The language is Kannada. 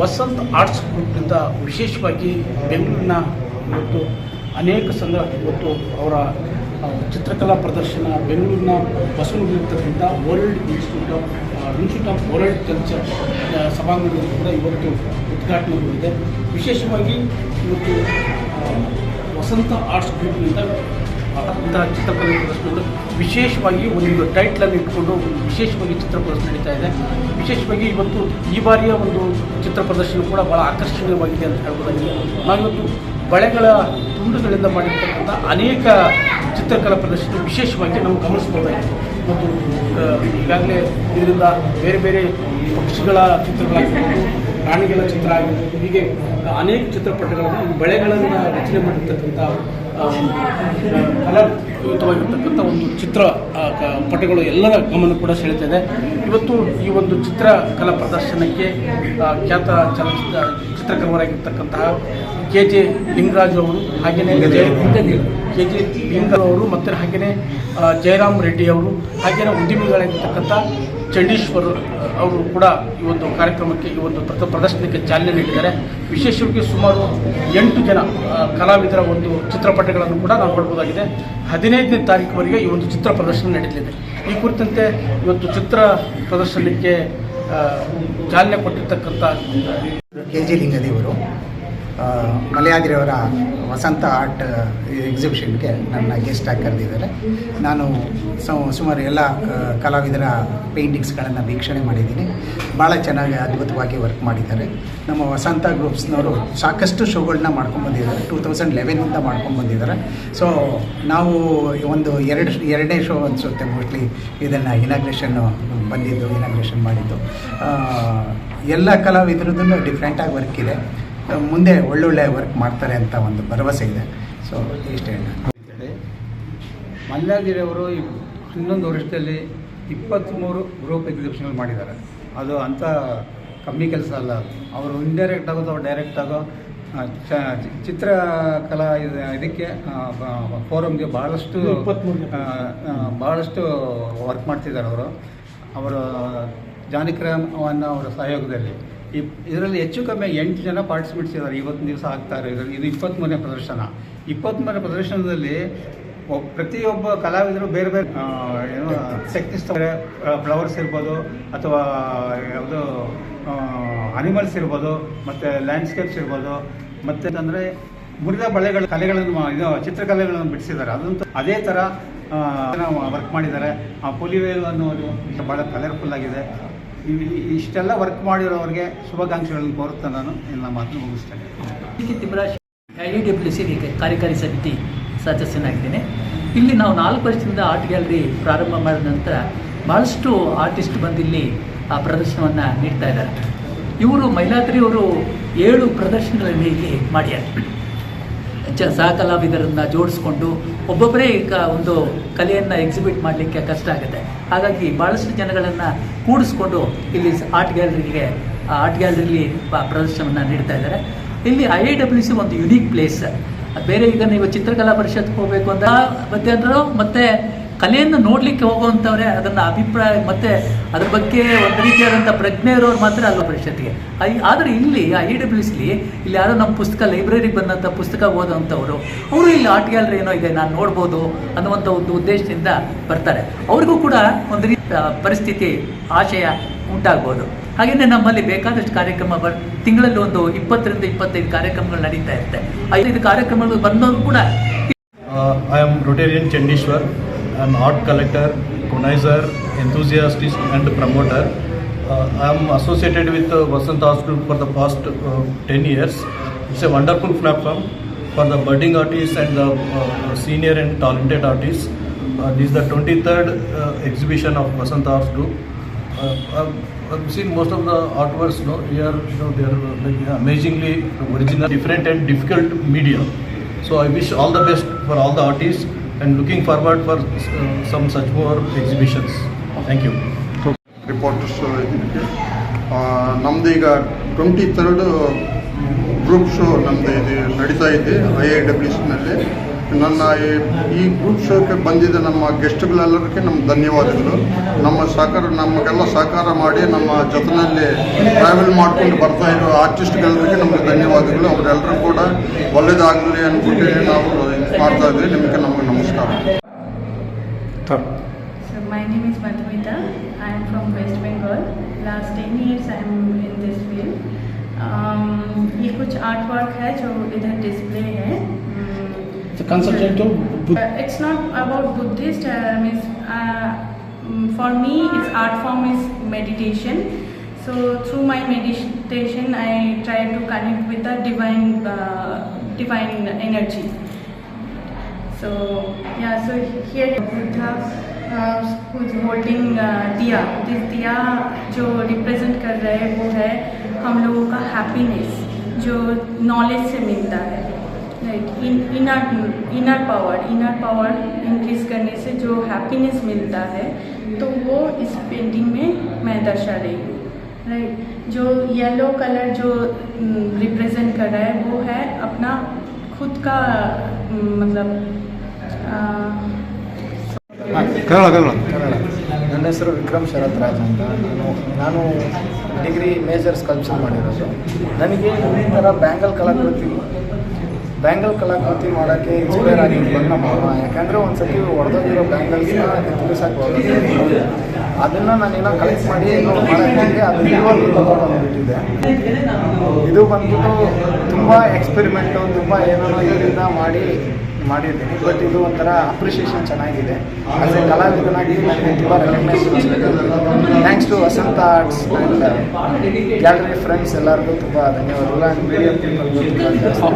ವಸಂತ್ ಆರ್ಟ್ಸ್ ಗ್ರೂಪ್ನಿಂದ ವಿಶೇಷವಾಗಿ ಬೆಂಗಳೂರಿನ ಇವತ್ತು ಅನೇಕ ಇವತ್ತು ಅವರ ಚಿತ್ರಕಲಾ ಪ್ರದರ್ಶನ ಬೆಂಗಳೂರಿನ ಬಸವನಗುಡಿರ್ತಕ್ಕಂಥ world institute of world culture ಸಭಾಂಗಣದಲ್ಲಿ ಕೂಡ ಇವತ್ತು ಉದ್ಘಾಟನೆಗೊಂಡಿದೆ. ವಿಶೇಷವಾಗಿ ಇವತ್ತು ವಸಂತ ಆರ್ಟ್ಸ್ ಗ್ರೂಪ್ನಿಂದ ಇಂತಹ ಚಿತ್ರಕಲೆ ಪ್ರದರ್ಶನ ವಿಶೇಷವಾಗಿ ಒಂದು ಟೈಟ್ಲನ್ನು ಇಟ್ಕೊಂಡು ವಿಶೇಷವಾಗಿ ಚಿತ್ರ ಪ್ರದರ್ಶನ ನಡೀತಾ ಇದೆ. ವಿಶೇಷವಾಗಿ ಇವತ್ತು ಈ ಬಾರಿಯ ಒಂದು ಚಿತ್ರ ಪ್ರದರ್ಶನ ಕೂಡ ಭಾಳ ಆಕರ್ಷಣೀಯವಾಗಿದೆ ಅಂತ ಹೇಳ್ಬೋದಾಗಿದೆ. ನಾವಿವತ್ತು ಬಳೆಗಳ ತುಂಡುಗಳಿಂದ ಮಾಡಿರ್ತಕ್ಕಂಥ ಅನೇಕ ಚಿತ್ರಕಲಾ ಪ್ರದರ್ಶನ ವಿಶೇಷವಾಗಿ ನಾವು ಗಮನಿಸ್ಬೋದಾಗಿದೆ. ಮತ್ತು ಈಗಾಗಲೇ ಇದರಿಂದ ಬೇರೆ ಬೇರೆ ಪಕ್ಷಿಗಳ ಚಿತ್ರಗಳಾಗಿರ್ಬೋದು, ಪ್ರಾಣಿಗಳ ಚಿತ್ರ ಆಗಿರ್ಬೋದು, ಹೀಗೆ ಅನೇಕ ಚಿತ್ರಪಟಗಳನ್ನು ಬಳೆಗಳನ್ನು ರಚನೆ ಮಾಡಿರ್ತಕ್ಕಂಥ ಕಲಾಯುತವಾಗಿರ್ತಕ್ಕಂಥ ಒಂದು ಚಿತ್ರ ಪಟಗಳು ಎಲ್ಲರ ಗಮನ ಕೂಡ ಸೆಳೀತಾ ಇದೆ. ಇವತ್ತು ಈ ಒಂದು ಚಿತ್ರಕಲಾ ಪ್ರದರ್ಶನಕ್ಕೆ ಖ್ಯಾತ ಚಿತ್ರಕಲಾವಿದರಾಗಿರ್ತಕ್ಕಂತಹ KJ ಲಿಂಗರಾಜು ಅವರು, ಹಾಗೆಯೇ KJ ಲಿಂಗರಾಜು ಅವರು, ಮತ್ತು ಹಾಗೆಯೇ ಜಯರಾಮ್ ರೆಡ್ಡಿ ಅವರು, ಹಾಗೆಯೇ ಉದ್ಯಮಿಗಳಾಗಿರ್ತಕ್ಕಂಥ ಚಂಡೀಶ್ವರ್ ಅವರು ಕೂಡ ಈ ಒಂದು ಕಾರ್ಯಕ್ರಮಕ್ಕೆ ಈ ಒಂದು ಪ್ರದರ್ಶನಕ್ಕೆ ಚಾಲನೆ ನೀಡಿದ್ದಾರೆ. ವಿಶೇಷವಾಗಿ ಸುಮಾರು 8 ಜನ ಕಲಾವಿದರ ಒಂದು ಚಿತ್ರಪಟಗಳನ್ನು ಕೂಡ ನಾವು ನೋಡ್ಬೋದಾಗಿದೆ. 15ನೇ ತಾರೀಕುವರೆಗೆ ಈ ಒಂದು ಚಿತ್ರ ಪ್ರದರ್ಶನ ನಡೆಯಲಿದೆ. ಈ ಕುರಿತಂತೆ ಇವತ್ತು ಚಿತ್ರ ಪ್ರದರ್ಶನಕ್ಕೆ ಚಾಲನೆ ಕೊಟ್ಟಿರ್ತಕ್ಕಂಥ KJ ಲಿಂಗದೇವರು ಮಲಯಾದಿರವರ ವಸಂತ ಆರ್ಟ್ ಎಕ್ಸಿಬಿಷನ್ಗೆ ನನ್ನ ಗೆಸ್ಟ್ ಆಗಿ ಕರೆದಿದ್ದಾರೆ. ನಾನು ಸುಮಾರು ಎಲ್ಲ ಕಲಾವಿದರ ಪೇಂಟಿಂಗ್ಸ್ಗಳನ್ನು ವೀಕ್ಷಣೆ ಮಾಡಿದ್ದೀನಿ. ಭಾಳ ಚೆನ್ನಾಗಿ ಅದ್ಭುತವಾಗಿ ವರ್ಕ್ ಮಾಡಿದ್ದಾರೆ. ನಮ್ಮ ವಸಂತ ಗ್ರೂಪ್ಸ್ನವರು ಸಾಕಷ್ಟು ಶೋಗಳನ್ನ ಮಾಡ್ಕೊಂಡ್ಬಂದಿದ್ದಾರೆ. 2011ಇಂದ ಮಾಡ್ಕೊಂಡ್ಬಂದಿದ್ದಾರೆ. ಸೊ ನಾವು ಒಂದು ಎರಡನೇ ಶೋ ಅನಿಸುತ್ತೆ ಮೋಸ್ಟ್ಲಿ ಇದನ್ನು ಇನಾಗ್ರೇಷನ್ ಮಾಡಿದ್ದು. ಎಲ್ಲ ಕಲಾವಿದರದ್ದು ಡಿಫ್ರೆಂಟಾಗಿ ವರ್ಕ್ ಇದೆ. ಮುಂದೆ ಒಳ್ಳೊಳ್ಳೆ ವರ್ಕ್ ಮಾಡ್ತಾರೆ ಅಂತ ಒಂದು ಭರವಸೆ ಇದೆ. ಸೊ ಇಷ್ಟೇ. ಮಲ್ಯಾದಿರವರು 11 ವರ್ಷದಲ್ಲಿ 23 ಗ್ರೂಪ್ ಎಕ್ಸಿಬಿಷನ್ಗಳು ಮಾಡಿದ್ದಾರೆ. ಅದು ಅಂಥ ಕಮ್ಮಿ ಕೆಲಸ ಅಲ್ಲ. ಅವರು ಇಂಡೈರೆಕ್ಟ್ ಆಗೋದು ಅವ್ರು ಡೈರೆಕ್ಟ್ ಆಗೋ ಚಿತ್ರಕಲಾ ಇದಕ್ಕೆ ಫೋರಮ್ಗೆ ಭಾಳಷ್ಟು ವರ್ಕ್ ಮಾಡ್ತಿದ್ದಾರೆ. ಅವರು ಜಾನಿಕ್ರಾಮವನ್ನು ಅವರ ಸಹಯೋಗದಲ್ಲಿ ಇದರಲ್ಲಿ ಹೆಚ್ಚು ಕಮ್ಮಿ 8 ಜನ ಪಾರ್ಟಿಸಿಪೇಟ್ಸ್ ಇದ್ದಾರೆ. ಇವತ್ತಿನ ದಿವಸ ಆಗ್ತಾರೆ. ಇದರಲ್ಲಿ ಇದು 23ನೇ ಪ್ರದರ್ಶನ. 23ನೇ ಪ್ರದರ್ಶನದಲ್ಲಿ ಪ್ರತಿಯೊಬ್ಬ ಕಲಾವಿದರು ಬೇರೆ ಬೇರೆ ಏನು ಶಕ್ತಿಸ್ತಾರೆ. ಫ್ಲವರ್ಸ್ ಇರ್ಬೋದು, ಅಥವಾ ಯಾವುದು ಅನಿಮಲ್ಸ್ ಇರ್ಬೋದು, ಮತ್ತು ಲ್ಯಾಂಡ್ಸ್ಕೇಪ್ಸ್ ಇರ್ಬೋದು, ಮತ್ತು ಅಂದರೆ ಮುರಿದ ಕಲೆಗಳನ್ನು ಚಿತ್ರಕಲೆಗಳನ್ನು ಬಿಡಿಸಿದ್ದಾರೆ. ಅದಂತೂ ಅದೇ ಥರ ವರ್ಕ್ ಮಾಡಿದ್ದಾರೆ. ಆ ಪುಲಿವೇಲ್ ಅನ್ನೋದು ಭಾಳ ಕಲರ್ಫುಲ್ ಆಗಿದೆ. ಇಷ್ಟೆಲ್ಲ ವರ್ಕ್ ಮಾಡಿರೋರಿಗೆ ಶುಭಾಕಾಂಕ್ಷೆಗಳನ್ನು ಕೋರುತ್ತಾ ನಾನು ಎಲ್ಲ ಮಾತನ್ನು ಮುಗಿಸ್ತೇನೆ. IEWC ಕಾರ್ಯಕಾರಿ ಸಮಿತಿ ಸದಸ್ಯನಾಗಿದ್ದೇನೆ. ಇಲ್ಲಿ ನಾವು 4 ವರ್ಷದಿಂದ ಆರ್ಟ್ ಗ್ಯಾಲರಿ ಪ್ರಾರಂಭ ಮಾಡಿದ ನಂತರ ಭಾಳಷ್ಟು ಆರ್ಟಿಸ್ಟ್ ಬಂದು ಇಲ್ಲಿ ಆ ಪ್ರದರ್ಶನವನ್ನು ನೀಡ್ತಾ ಇದ್ದಾರೆ. ಇವರು ಮೈಲಾದ್ರಿಯವರು 7 ಪ್ರದರ್ಶನಗಳನ್ನು ಇಲ್ಲಿ ಮಾಡ್ಯಾರ. ಸಹ ಕಲಾವಿದರನ್ನು ಜೋಡಿಸ್ಕೊಂಡು ಒಬ್ಬೊಬ್ಬರೇ ಒಂದು ಕಲೆಯನ್ನು ಎಕ್ಸಿಬಿಟ್ ಮಾಡಲಿಕ್ಕೆ ಕಷ್ಟ ಆಗುತ್ತೆ. ಹಾಗಾಗಿ ಭಾಳಷ್ಟು ಜನಗಳನ್ನು ಕೂಡಿಸ್ಕೊಂಡು ಇಲ್ಲಿ ಆರ್ಟ್ ಗ್ಯಾಲರಿಲಿ ಪ್ರದರ್ಶನವನ್ನು ನೀಡ್ತಾ ಇದ್ದಾರೆ. ಇಲ್ಲಿ IIWC ಒಂದು ಯುನೀಕ್ ಪ್ಲೇಸ್. ಬೇರೆ ಈಗ ನೀವು ಚಿತ್ರಕಲಾ ಪರಿಷತ್ಗೆ ಹೋಗಬೇಕು ಅಂತ ಮಧ್ಯಾಹ್ನ ಮತ್ತೆ ಕಲೆಯನ್ನು ನೋಡಲಿಕ್ಕೆ ಹೋಗುವಂಥವ್ರೆ ಅದನ್ನು ಅಭಿಪ್ರಾಯ ಮತ್ತು ಅದ್ರ ಬಗ್ಗೆ ಒಂದು ರೀತಿಯಾದಂಥ ಪ್ರಜ್ಞೆ ಇರೋರು ಮಾತ್ರ ಅಲ್ವ ಪರಿಷತ್ಗೆ. ಆದರೆ ಇಲ್ಲಿ IIWC ಇಲ್ಲಿ ಯಾರೋ ನಮ್ಮ ಪುಸ್ತಕ ಲೈಬ್ರರಿಗೆ ಬಂದಂಥ ಪುಸ್ತಕ ಓದೋವಂಥವ್ರು ಅವರು ಇಲ್ಲಿ ಆರ್ಟ್ ಗ್ಯಾಲರಿ ಏನೋ ಇದೆ ನಾನು ನೋಡ್ಬೋದು ಅನ್ನುವಂಥ ಒಂದು ಉದ್ದೇಶದಿಂದ ಬರ್ತಾರೆ. ಅವ್ರಿಗೂ ಕೂಡ ಒಂದು ರೀತಿ ಪರಿಸ್ಥಿತಿ ಆಶಯ ಉಂಟಾಗ್ಬೋದು. ಹಾಗೆಯೇ ನಮ್ಮಲ್ಲಿ ಬೇಕಾದಷ್ಟು ಕಾರ್ಯಕ್ರಮ ತಿಂಗಳಲ್ಲಿ ಒಂದು 20ರಿಂದ 25 ಕಾರ್ಯಕ್ರಮಗಳು ನಡೀತಾ ಇರುತ್ತೆ. 5 ಕಾರ್ಯಕ್ರಮಗಳು ಬಂದವರು ಕೂಡ I am Rotarian Chandishwar. I am art collector, connoisseur, enthusiast and promoter. I am associated with Vasant Arts Group for the past 10 years. It's a wonderful platform for the budding artists and the senior and talented artists. This is the 23rd exhibition of Vasant Arts Group. I've seen most of the artworks here. They are amazingly original, different and difficult media. So I wish all the best for all the artists and looking forward for some such more exhibitions. Thank you. Reporters ನಮ್ಮದು ಈಗ 23rd ಗ್ರೂಪ್ ಶೋ ನಮ್ಮದು ಇದು ನಡೀತಾ ಇದೆ IIWCನಲ್ಲಿ. ನನ್ನ ಈ ಗ್ರೂಪ್ ಶೋಕ್ಕೆ ಬಂದಿದ್ದ ನಮ್ಮ ಗೆಸ್ಟ್ಗಳೆಲ್ಲರಿಗೆ ನಮ್ಮ ಧನ್ಯವಾದಗಳು. ನಮಗೆಲ್ಲ ಸಹಕಾರ ಮಾಡಿ ನಮ್ಮ ಜೊತೆಯಲ್ಲಿ ಟ್ರಾವೆಲ್ ಮಾಡ್ಕೊಂಡು ಬರ್ತಾ ಇರೋ ಆರ್ಟಿಸ್ಟ್ಗೆಲ್ಲರಿಗೆ ನಮಗೆ ಧನ್ಯವಾದಗಳು. ಅವರೆಲ್ಲರೂ ಕೂಡ ಒಳ್ಳೆಯದಾಗಲಿ ಅಂದ್ಬಿಟ್ಟು ನಾವು ಮಾಡ್ತಾ ಇದ್ವಿ. ನಮಗೆ ನಮಸ್ಕಾರ. So my name is Madhumita. I am from West Bengal. Last 10 years I am in this field. ये कुछ आर्ट वर्क है जो इधर डिस्प्ले है. consultant of It's not about Buddhist. Means for me, its art form is meditation. So through my meditation, I try to connect with the divine energy. So yeah, so here Buddha who is holding दिया. This दिया जो represent कर रहे हैं वो है हम लोगों का happiness जो knowledge से मिलता है. Right, इनर पावर इंक्रीज करने से जो हैप्पीनेस मिलता है तो वो इस पेंटिंग में मैं दर्शा रही हूँ. राइट, जो येलो कलर जो रिप्रेजेंट कर रहा है वो है अपना खुद का मतलब ನನ್ನ ಹೆಸರು ವಿಕ್ರಮ್ ಶರತ್ ರಾಜ್ ಅಂತ. ನಾನು ಡಿಗ್ರಿ ಮೇಜರ್ ಸ್ಕಲ್ಪ್ಚರ್ ಮಾಡಿರೋದು. ನನಗೆ ಈ ಥರ ಬ್ಯಾಂಗಲ್ ಕಲಾಕೃತಿ ಮಾಡೋಕ್ಕೆ ಇನ್ಸ್ಪೈರ್ ಆಗಿದ್ದು ಬಂದು ನಮ್ಮ ಅಮ್ಮ. ಯಾಕಂದರೆ ಒಂದು ಸತಿ ಹೊಡೆದೋಗಿರೋ ಬ್ಯಾಂಗಲ್ಸ್ನ ತಿಳಿಸೋಕೆ ಹೋಗೋದು, ಅದನ್ನು ನಾನೇನೋ ಕಲೆಕ್ಟ್ ಮಾಡಿ ಏನೋ ಮಾಡೋಕ್ಕೆ ಅದು ಇವಾಗ ಬಂದುಬಿಟ್ಟಿದೆ. ಇದು ಬಂದ್ಬಿಟ್ಟು ತುಂಬ ಎಕ್ಸ್ಪೆರಿಮೆಂಟು, ತುಂಬ ಏನೇನೋ ಇದರಿಂದ ಮಾಡಿದ್ದೀನಿ. ಬಟ್ ಇದು ಒಂಥರ ಅಪ್ರಿಷಿಯೇಷನ್ ಚೆನ್ನಾಗಿದೆ. ಆಸ್ ಎ ಕಲಾವಿದನಾಗಿ ನನಗೆ ತುಂಬ ರೆಕಗ್ನೈಸೇಷನ್ ಸಿಗುತ್ತೆ. Thanks to Vasantha arts and gallery friends ಎಲ್ಲರಿಗೂ ತುಂಬ ಧನ್ಯವಾದಗಳು. ಆ್ಯಂಡ್ ಮೀಡಿಯಂ ಪೀಪಲ್ಗೂ ತುಂಬ ಜಾಸ್ತಿ